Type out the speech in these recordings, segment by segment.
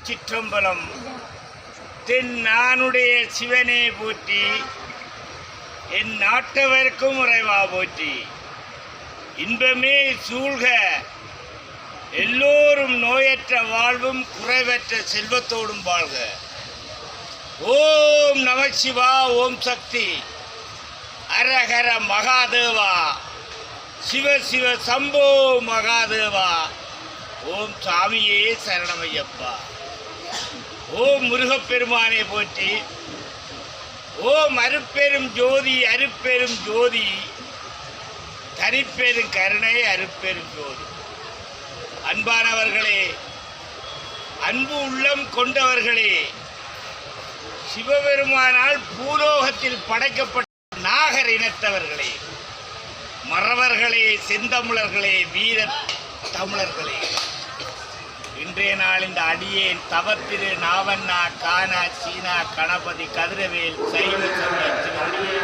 திருச்சிற்றம்பலம். தென் நானுடைய சிவனே போற்றி, என் நாட்டவர்க்கும் உறைவா போற்றி. இன்பமே சூழ்க, எல்லோரும் நோயற்ற வாழ்வும் குறைவற்ற செல்வத்தோடும் வாழ்க. ஓம் நம சிவா, ஓம் சக்தி, அரஹர மகாதேவா, சிவ சிவ சம்போ மகாதேவா. ஓம் சாமியே சரணமையப்பா. ஓம் முருகப்பெருமானே போற்றி. ஓம் அருப்பெரும் ஜோதி, அருப்பெரும் ஜோதி, தனிப்பெரும் கருணை, அருப்பெரும் ஜோதி. அன்பானவர்களே, அன்பு உள்ளம் கொண்டவர்களே, சிவபெருமானால் பூலோகத்தில் படைக்கப்பட்ட நாகர் இனத்தவர்களே, மறவர்களே, செந்தமிழர்களே, வீர தமிழர்களே, இன்றைய நாள் இந்த அடியேன் தவத்திரு நாவண்ணா கானா சீனா கணபதி கதிரவேல் சைவ சமயத்தினுடைய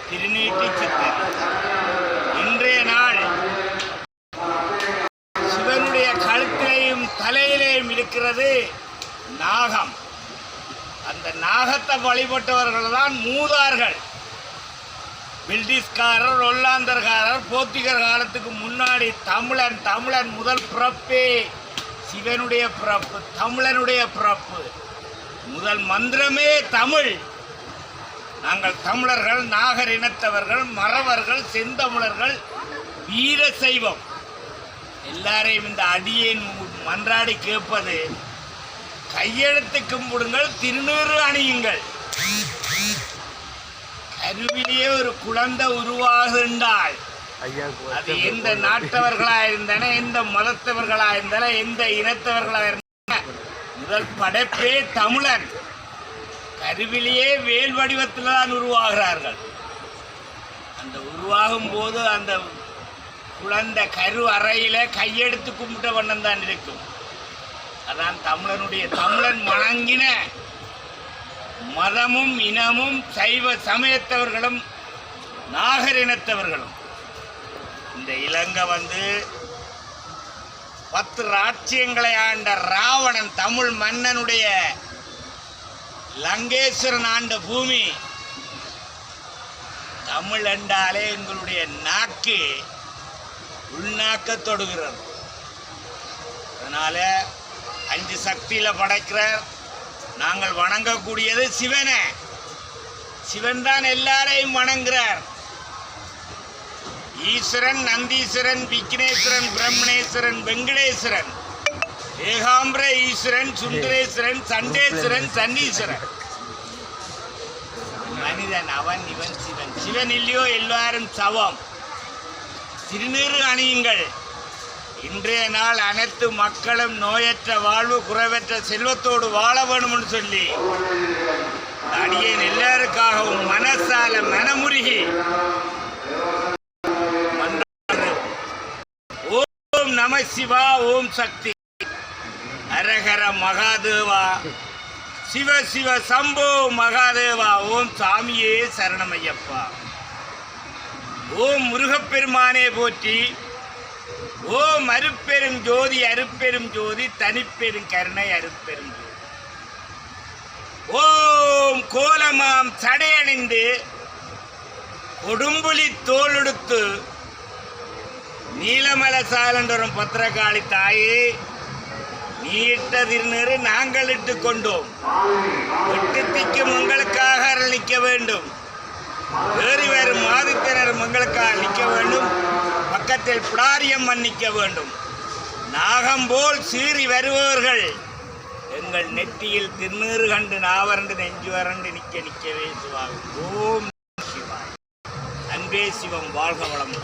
திருநீட்டி சித்தர். இன்றைய நாள் சிவனுடைய கழுத்திலையும் தலையிலையும் இருக்கிறது நாகம். அந்த நாகத்தை வழிபட்டவர்கள் தான் மூதார்கள். பிரிட்டிஷ்காரர், ஒல்லாந்தர்காரர், போர்த்துகர் காலத்துக்கு முன்னாடி தமிழன் முதல் பிறப்பே சிவனுடைய பிறப்பு, தமிழனுடைய பிறப்பு. முதல் மந்திரமே தமிழ். நாங்கள் தமிழர்கள், நாகர் இனத்தவர்கள், மறவர்கள், செந்தமிழர்கள், வீர சைவம். எல்லாரையும் இந்த அடியேன் மன்றாடி கேட்பது, கையெழுத்து கும்பிடுங்கள், திருநீறு அணியுங்கள். கருவிலேயே ஒரு குழந்தை உருவாகுண்டால் அது எந்த நாட்டவர்களாயிருந்தன, எந்த மதத்தவர்களாயிருந்தன, எந்த இனத்தவர்களாயிருந்தன, முதல் படைப்பே தமிழன். கருவிலேயே வேல் வடிவத்தில் தான் உருவாகிறார்கள். அந்த உருவாகும் போது அந்த குழந்தை கரு அறையில கையெடுத்து கும்பிட்ட வண்ணம் தான் இருக்கும். அதான் தமிழன் வணங்கின மதமும் இனமும் சைவ சமயத்தவர்களும் நாகர் இனத்தவர்களும். இந்த இலங்கை 10 ராஜ்யங்களை ஆண்ட ராவணன், தமிழ் மன்னனுடைய லங்கேஸ்வரன் ஆண்ட பூமி. தமிழ் என்றாலே எங்களுடைய நாக்கு உள்நாக்க தொடுகிறது. அதனால 5 சக்தியில படைக்கிறார். நாங்கள் வணங்கக்கூடியது சிவனை. சிவன் தான் எல்லாரையும் வணங்குறார். ஈஸ்வரன், நந்தீஸ்வரன், விக்னேஸ்வரன், பிரம்மணேஸ்வரன், வெங்கடேஸ்வரன், ஏகாம்பர ஈஸ்வரன், சுந்தரேஸ்வரன், சண்டேஸ்வரன், சன்னீஸ்வரன். மனிதன் அவன், இவன் சிவன். சிவன் இல்லையோ எல்லாரும் சவம். திருநீறு அணியுங்கள். இன்றைய நாள் அனைத்து மக்களும் நோயற்ற வாழ்வு, குறைவற்ற செல்வத்தோடு வாழ வேணும்னு சொல்லி அடியேன் எல்லாருக்காகவும் மனசால மனமுருகி ஓம் நம சிவா, ஓம் சக்தி, அரஹர மகாதேவா, சிவ சிவ சம்போ மகாதேவா. ஓம் சாமியே சரணமையப்பா. ஓம் முருகப்பெருமானே போற்றி. ஓம் அருப்பெரும் ஜோதி, அருப்பெரும் ஜோதி, தனிப்பெரும் கருணை, அருப்பெரும் ஜோதி. ஓம் கோலமாம் சடையணிந்து கொடும்புலி தோலெடுத்து நீலமல சாலண்டரும் பத்திரகாளி தாயே, நீ இட்ட திருநீறு நாங்கள் இட்டு கொண்டோம். எட்டுத்திக்கும் உங்களுக்காக அருளிக்க வேண்டும். வேறு வேறு மாதித்தினர் உங்களுக்காக நிற்க வேண்டும். பக்கத்தில் புடாரியம் மன்னிக்க வேண்டும். நாகம் போல் சீறி வருபவர்கள் எங்கள் நெற்றியில் திருநீறு கண்டு நாவரண்டு நெஞ்சு வறண்டு நிற்கவே சிவாகும். ஓம் சிவாய். அன்பே சிவம். வாழ்க வளம்.